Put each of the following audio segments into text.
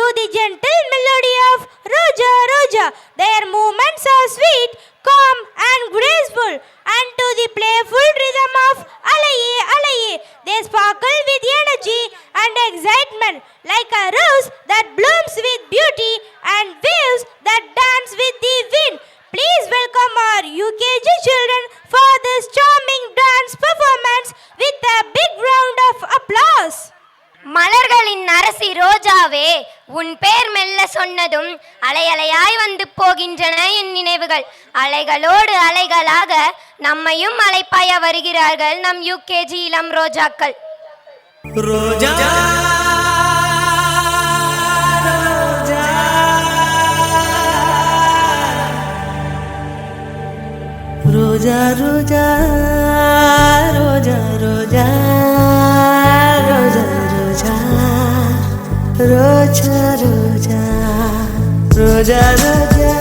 to the gentle melody of Roja Roja. Their movements are sweet, calm and graceful, and to the playful rhythm of Alaye Alaye. They sparkle with energy and excitement like a rose that blooms with beauty and waves that dance with the wind. Please welcome our UKG children for this charming dance performance with a big round of applause. மலர்களின் அரசி ரோஜாவே, உன் பேர் மெல்ல சொன்னதும் அலையலையாய் வந்து போகின்றன என் நினைவுகள். அலைகளோடு அலைகளாக நம்மையும் அலைப்பாய வருகிறார்கள் நம் யூகேஜி இளம் ரோஜாக்கள். ரோஜா ரோஜா ரோஜா ரோஜா ரோஜா ரோஜா ரோஜா ரோஜா ரோஜா ரோஜா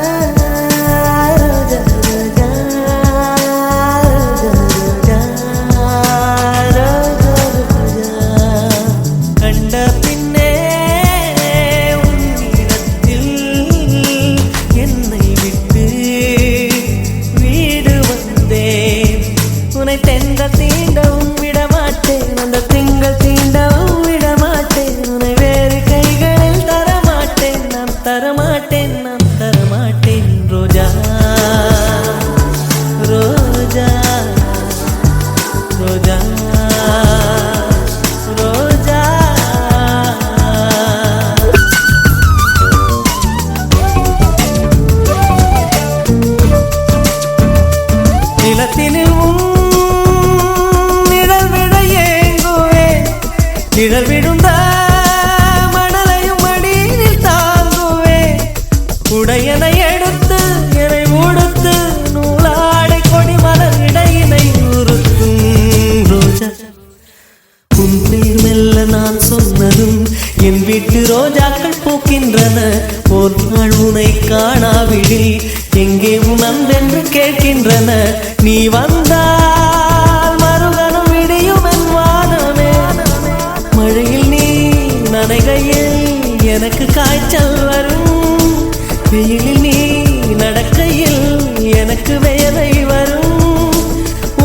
நிழல் விழுந்த மணலையும் மடியில் தாங்குவே, உடையனை எடுத்து என்னை உடுத்து நூலாடை கொடி மலர் இடையினை உறுத்தும். ரோஜா உன் பேர் மெல்ல நான் சொன்னதும் என் வீட்டு ரோஜாக்கள் பூக்கின்றன. ஒரு நாள் உனை காணாவிடில் எங்கே உன் அன்பென்று கேட்கின்றன. நீ வந்தால் மறுகணம் விடியும் என் வானமே. மழையில் நீ நனைகையில் எனக்கு காய்ச்சல் வரும். வெயிலில் நீ நடக்கையில் எனக்கு வேலை வரும்.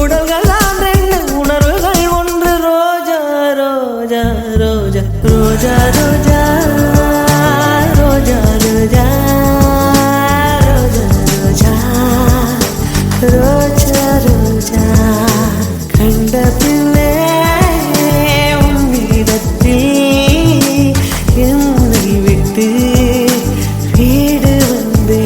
உடல்களான் ரெண்டு உணர்வுகள் ஒன்று. ரோஜா ரோஜா ரோஜா ரோஜா ரோஜா ரோஜா ரோஜா ரோஜா ரோஜா ரோஜா கண்ட பிள்ளை என்னை விட்டு வீடு வந்தே.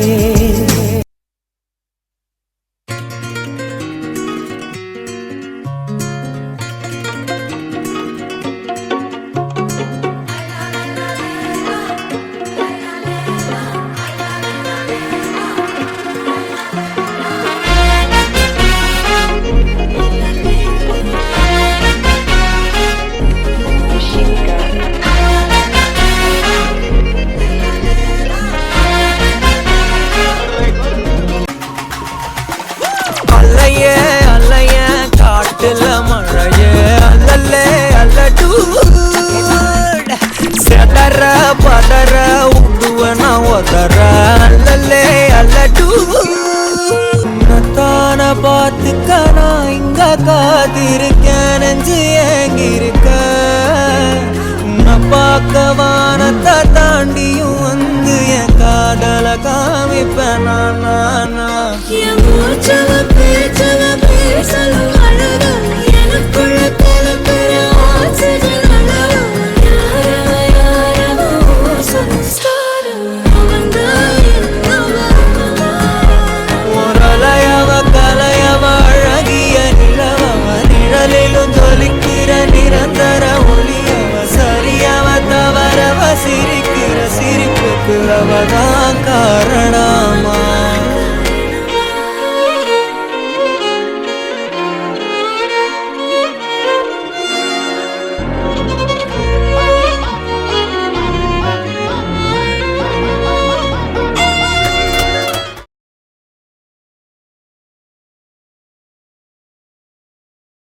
பதற உடுவன ஒதற அல்லலே அல்லடு தான பார்த்துக்க நான் இங்க காத்திருக்கேன். நெஞ்சு ஏங்கிருக்க உன்னை பார்க்க வானத்தை தாண்டியும் வந்து என் காதல காமிப்பேன். எனக்குள்ள கலக்கிற ஆக்சிஜன் நிரந்தர ஒளியவ சரியவ தவறவ சிரிக்கிற சிரிப்புக்கு அவதான் காரணம்.